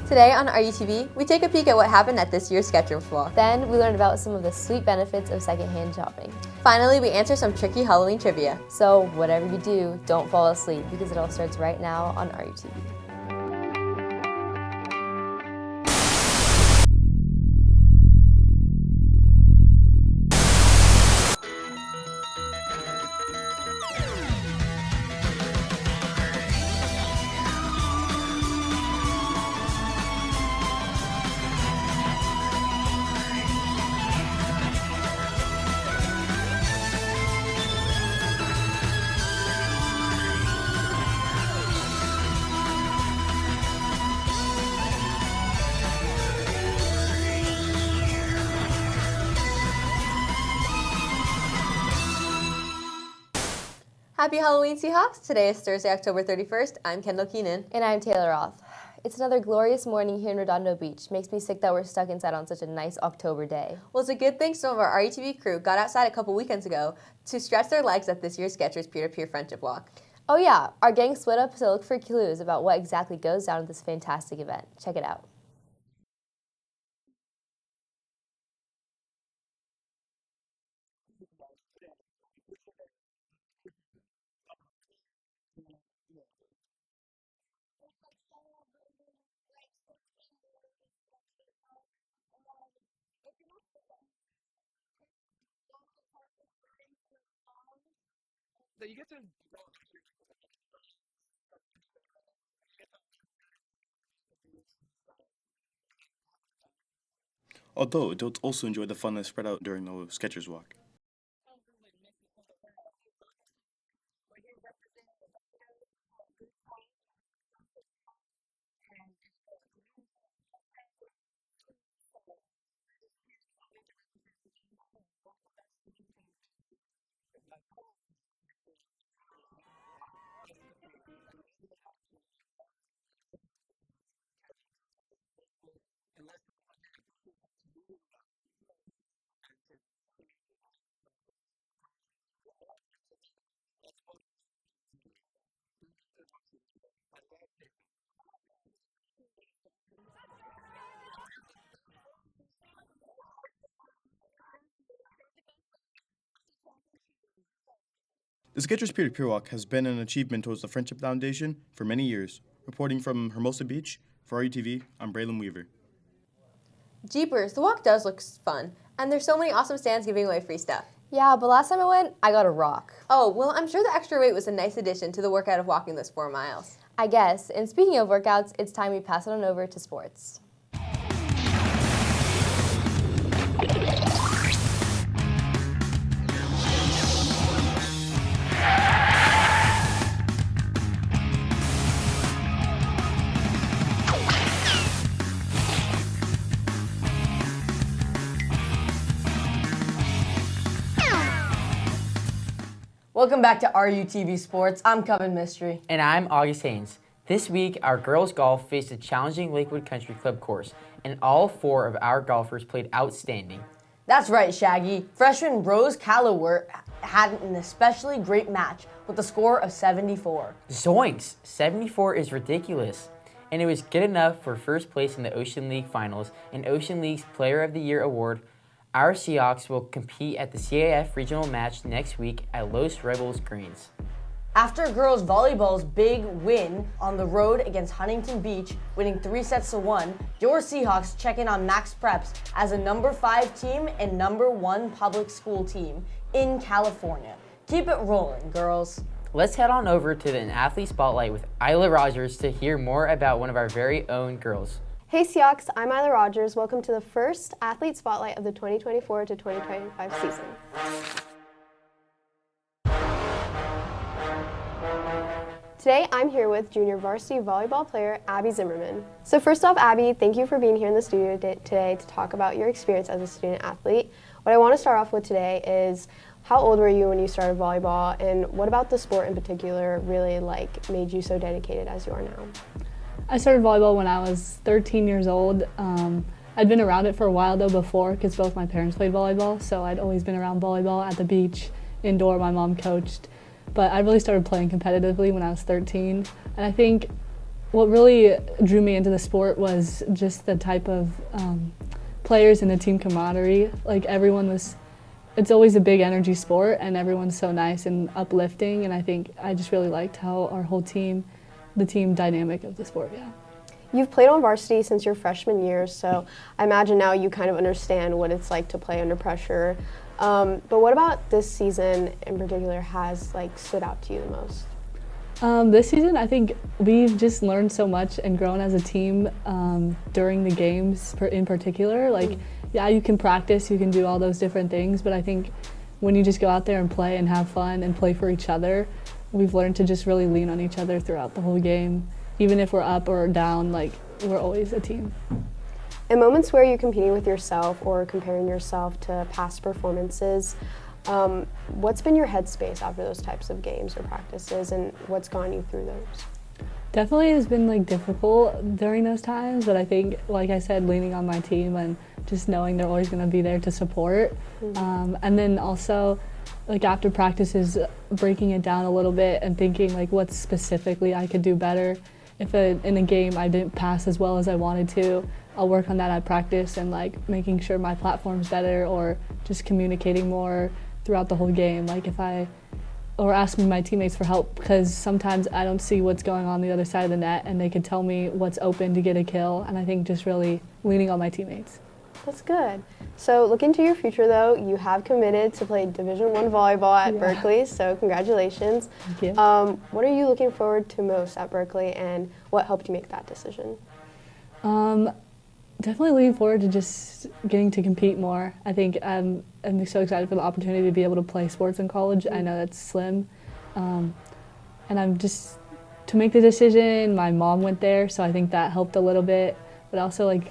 Today on RUTV, we take a peek at what happened at this year's Skechers Walk. Then we learn about some of the sweet benefits of secondhand shopping. Finally, we answer some tricky Halloween trivia. So whatever you do, don't fall asleep because it all starts right now on RUTV. Happy Halloween, Seahawks! Today is Thursday, October 31st. I'm Kendall Keenan. And I'm Taylor Roth. It's another glorious morning here in Redondo Beach. Makes me sick that we're stuck inside on such a nice October day. Well, it's a good thing some of our RUTV crew got outside a couple weekends ago to stretch their legs at this year's Skechers Peer-to-Peer Friendship Walk. Oh yeah, our gang split up to look for clues about what exactly goes down at this fantastic event. Check it out. Although adults also enjoy the fun that's spread out during the Skechers Walk. The Skechers Peer-to-Peer Walk has been an achievement towards the Friendship Foundation for many years. Reporting from Hermosa Beach, for RUTV, I'm Braylon Weaver. Jeepers, the walk does look fun, and there's so many awesome stands giving away free stuff. Yeah, but last time I went, I got a rock. Oh, well, I'm sure the extra weight was a nice addition to the workout of walking those 4 miles. I guess. And speaking of workouts, it's time we pass it on over to sports. Welcome back to RUTV Sports. I'm Kevin Mystery. And I'm August Haynes. This week, our girls golf faced a challenging Lakewood Country Club course, and all 4 of our golfers played outstanding. That's right, Shaggy. Freshman Rose Callowert had an especially great match with a score of 74. Zoinks! 74 is ridiculous. And it was good enough for first place in the Ocean League Finals and Ocean League's Player of the Year award. Our Seahawks will compete at the CAF regional match next week at Los Rebels Greens. After girls volleyball's big win on the road against Huntington Beach, winning 3-1, your Seahawks check in on Max Preps as a number 5 team and number 1 public school team in California. Keep it rolling, girls. Let's head on over to the Athlete Spotlight with Isla Rogers to hear more about one of our very own girls. Hey Seahawks, I'm Isla Rogers. Welcome to the first Athlete Spotlight of the 2024 to 2025 season. Today I'm here with junior varsity volleyball player Abby Zimmerman. So first off, Abby, thank you for being here in the studio today to talk about your experience as a student athlete. What I want to start off with today is how old were you when you started volleyball, and what about the sport in particular really made you so dedicated as you are now? I started volleyball when I was 13 years old. I'd been around it for a while though before because both my parents played volleyball, so I'd always been around volleyball at the beach, indoor, my mom coached. But I really started playing competitively when I was 13, and I think what really drew me into the sport was just the type of players and the team camaraderie. Like it's always a big energy sport and everyone's so nice and uplifting, and I think I just really liked how our whole team, the team dynamic of the sport, yeah. You've played on varsity since your freshman year, so I imagine now you kind of understand what it's like to play under pressure. But what about this season in particular has stood out to you the most? This season, I think we've just learned so much and grown as a team during the games in particular. Yeah, you can practice, you can do all those different things, but I think when you just go out there and play and have fun and play for each other, we've learned to just really lean on each other throughout the whole game. Even if we're up or down, we're always a team. In moments where you're competing with yourself or comparing yourself to past performances, what's been your headspace after those types of games or practices, and what's gotten you through those? Definitely has been difficult during those times, but I think, like I said, leaning on my team and just knowing they're always going to be there to support. And then also, after practices, breaking it down a little bit and thinking what specifically I could do better. If in a game I didn't pass as well as I wanted to, I'll work on that at practice and making sure my platform's better, or just communicating more throughout the whole game. Or asking my teammates for help, because sometimes I don't see what's going on the other side of the net and they could tell me what's open to get a kill, and I think just really leaning on my teammates. That's good. So looking to your future though, you have committed to play Division I volleyball at Berkeley, so congratulations. Thank you. What are you looking forward to most at Berkeley, and what helped you make that decision? Definitely looking forward to just getting to compete more. I think I'm so excited for the opportunity to be able to play sports in college. I know that's slim. And I'm just, to make the decision, my mom went there, so I think that helped a little bit. But also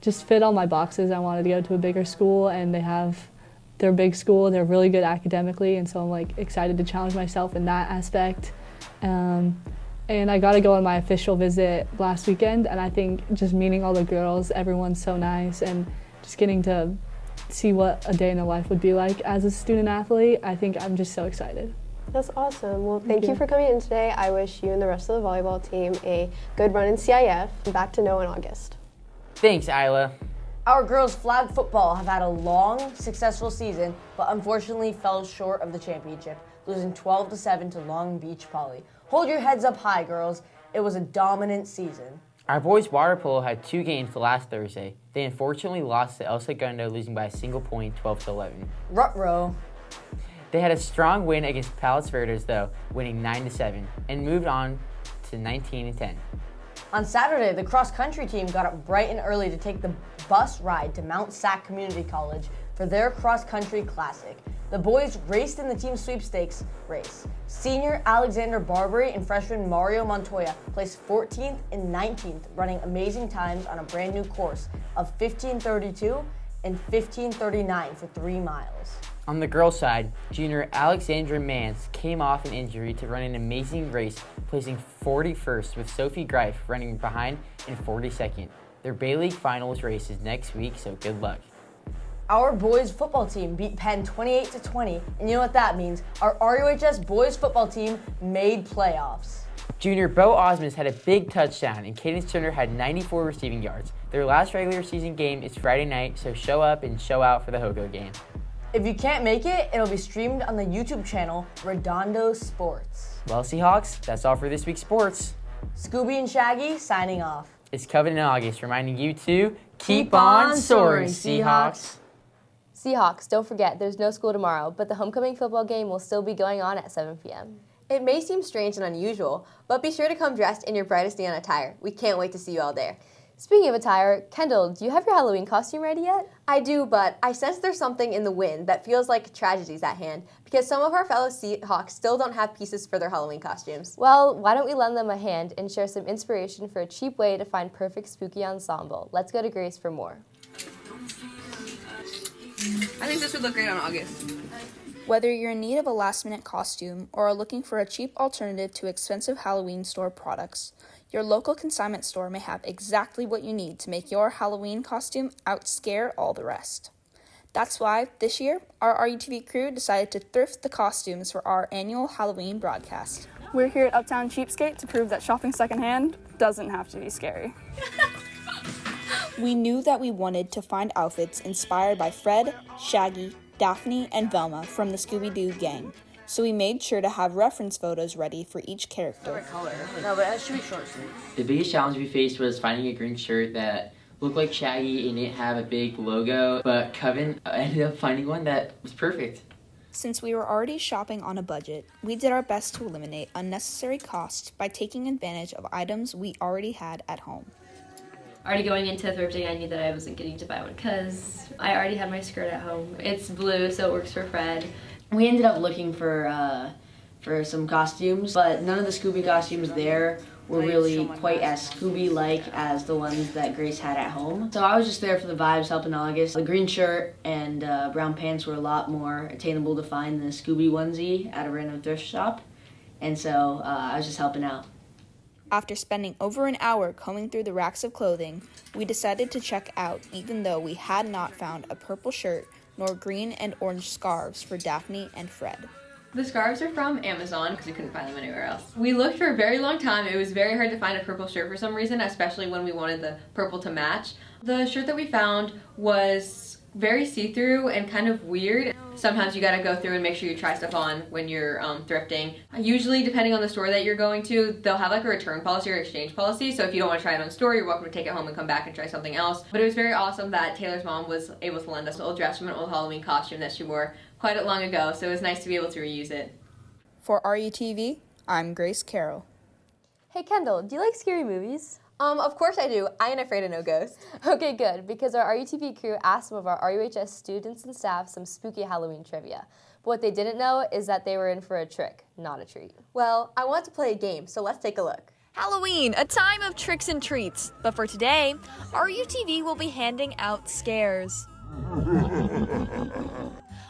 just fit all my boxes. I wanted to go to a bigger school, and they're a big school, they're really good academically, and so I'm excited to challenge myself in that aspect. And I got to go on my official visit last weekend, and I think just meeting all the girls, everyone's so nice, and just getting to see what a day in their life would be like as a student athlete, I think I'm just so excited. That's awesome. Well, thank you for coming in today. I wish you and the rest of the volleyball team a good run in CIF, and back to No in August. Thanks, Isla. Our girls flag football have had a long, successful season, but unfortunately fell short of the championship, losing 12-7 to Long Beach Poly. Hold your heads up high, girls. It was a dominant season. Our boys water polo had 2 games last Thursday. They unfortunately lost to El Segundo, losing by a single point, 12-11. Ruh-roh. They had a strong win against Palos Verdes, though, winning 9-7, and moved on to 19-10. On Saturday, the cross-country team got up bright and early to take the bus ride to Mount Sac Community College for their cross-country classic. The boys raced in the team sweepstakes race. Senior Alexander Barbary and freshman Mario Montoya placed 14th and 19th, running amazing times on a brand new course of 15:32 and 15:39 for 3 miles. On the girls' side, junior Alexandra Mans came off an injury to run an amazing race, placing 41st, with Sophie Greif running behind in 42nd. Their Bay League Finals race is next week, so good luck. Our boys football team beat Penn 28-20, and you know what that means. Our RUHS boys football team made playoffs. Junior Bo Osmonds had a big touchdown, and Cadence Turner had 94 receiving yards. Their last regular season game is Friday night, so show up and show out for the Hogo game. If you can't make it, it'll be streamed on the YouTube channel Redondo Sports. Well, Seahawks, that's all for this week's sports. Scooby and Shaggy signing off. It's Covenant in August, reminding you to keep on soaring, Seahawks. Seahawks, don't forget, there's no school tomorrow, but the homecoming football game will still be going on at 7 p.m. It may seem strange and unusual, but be sure to come dressed in your brightest neon attire. We can't wait to see you all there. Speaking of attire, Kendall, do you have your Halloween costume ready yet? I do, but I sense there's something in the wind that feels like tragedy's at hand, because some of our fellow Seahawks still don't have pieces for their Halloween costumes. Well, why don't we lend them a hand and share some inspiration for a cheap way to find perfect spooky ensemble? Let's go to Grace for more. I think this would look great on August. Whether you're in need of a last-minute costume or are looking for a cheap alternative to expensive Halloween store products, your local consignment store may have exactly what you need to make your Halloween costume outscare all the rest. That's why, this year, our RUTV crew decided to thrift the costumes for our annual Halloween broadcast. We're here at Uptown Cheapskate to prove that shopping secondhand doesn't have to be scary. We knew that we wanted to find outfits inspired by Fred, Shaggy, Daphne, and Velma from the Scooby-Doo gang. So we made sure to have reference photos ready for each character. No, but it should be short sleeve. The biggest challenge we faced was finding a green shirt that looked like Shaggy and didn't have a big logo, but Coven ended up finding one that was perfect. Since we were already shopping on a budget, we did our best to eliminate unnecessary costs by taking advantage of items we already had at home. Already going into thrifting, I knew that I wasn't getting to buy one because I already had my skirt at home. It's blue, so it works for Fred. We ended up looking for some costumes, but none of the Scooby costumes there were really quite as Scooby-like as the ones that Grace had at home. So I was just there for the vibes, helping August. The green shirt and brown pants were a lot more attainable to find than the Scooby onesie at a random thrift shop, and so I was just helping out. After spending over an hour combing through the racks of clothing, we decided to check out even though we had not found a purple shirt nor green and orange scarves for Daphne and Fred. The scarves are from Amazon because we couldn't find them anywhere else. We looked for a very long time. It was very hard to find a purple shirt for some reason, especially when we wanted the purple to match. The shirt that we found was very see-through and kind of weird. Sometimes you gotta go through and make sure you try stuff on when you're thrifting. Usually, depending on the store that you're going to, they'll have like a return policy or exchange policy. So if you don't want to try it on store, you're welcome to take it home and come back and try something else. But it was very awesome that Taylor's mom was able to lend us an old dress from an old Halloween costume that she wore quite long ago. So it was nice to be able to reuse it. For RUTV, I'm Grace Carroll. Hey Kendall, do you like scary movies? Of course I do. I ain't afraid of no ghosts. Okay, good, because our RUTV crew asked some of our RUHS students and staff some spooky Halloween trivia. But what they didn't know is that they were in for a trick, not a treat. Well, I want to play a game, so let's take a look. Halloween, a time of tricks and treats. But for today, RUTV will be handing out scares.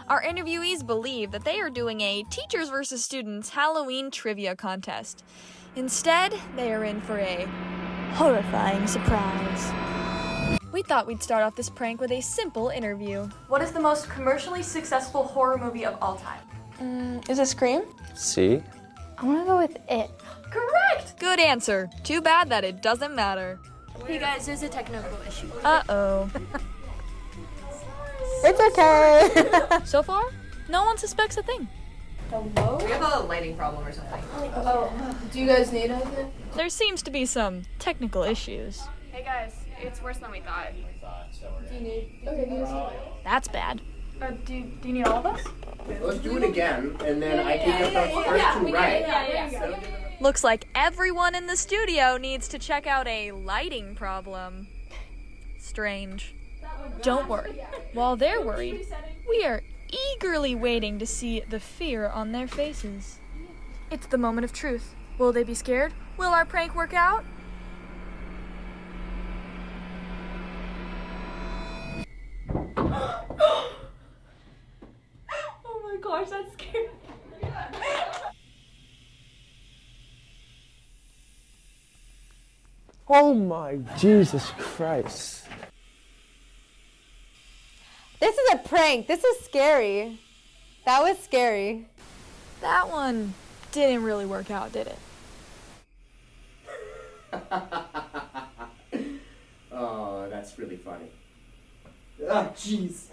Our interviewees believe that they are doing a teachers versus students Halloween trivia contest. Instead, they are in for a horrifying surprise. We thought we'd start off this prank with a simple interview. What is the most commercially successful horror movie of all time? Is it Scream? See? I want to go with It. Correct! Good answer. Too bad that it doesn't matter. Hey guys, there's a technical issue. Uh-oh. It's okay. So far, no one suspects a thing. Hello? We have a lighting problem or something. Oh, do you guys need anything? There seems to be some technical issues. Hey guys, it's worse than we thought. Do you need? That's bad. Do you need all of us? Let's do it again, and then I can get those first two right. Looks like everyone in the studio needs to check out a lighting problem. Strange. Don't worry. While they're worried, we are eagerly waiting to see the fear on their faces. It's the moment of truth. Will they be scared? Will our prank work out? Oh my gosh, that's scary. Oh my Jesus Christ. This is a prank. This is scary. That was scary. That one didn't really work out, did it? Oh, that's really funny. Ah, jeez.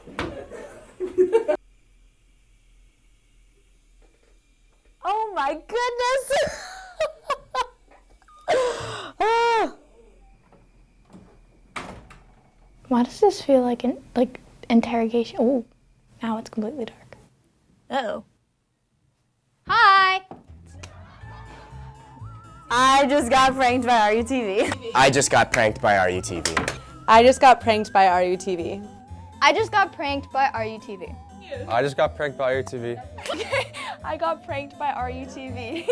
Oh my goodness. Ah. Why does this feel like interrogation? Oh, now it's completely dark. Uh-oh. Hi. I just got pranked by RUTV. I just got pranked by RUTV. I just got pranked by RUTV. I just got pranked by RUTV. I just got pranked by RUTV. I got pranked by RUTV.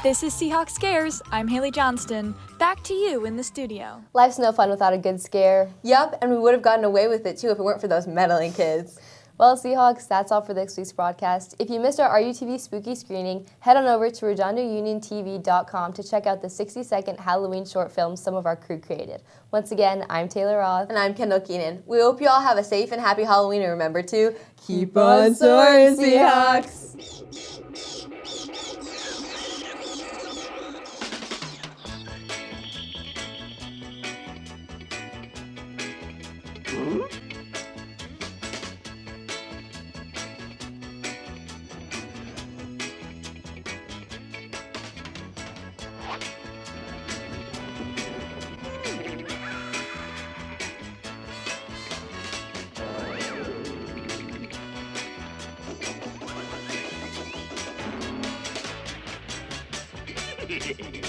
This is Seahawk Scares. I'm Haley Johnston. Back to you in the studio. Life's no fun without a good scare. Yup, and we would have gotten away with it too if it weren't for those meddling kids. Well, Seahawks, that's all for this week's broadcast. If you missed our RUTV spooky screening, head on over to RedondoUnionTV.com to check out the 60-second Halloween short film some of our crew created. Once again, I'm Taylor Roth. And I'm Kendall Keenan. We hope you all have a safe and happy Halloween, and remember to keep on soaring, Seahawks! Hehehehe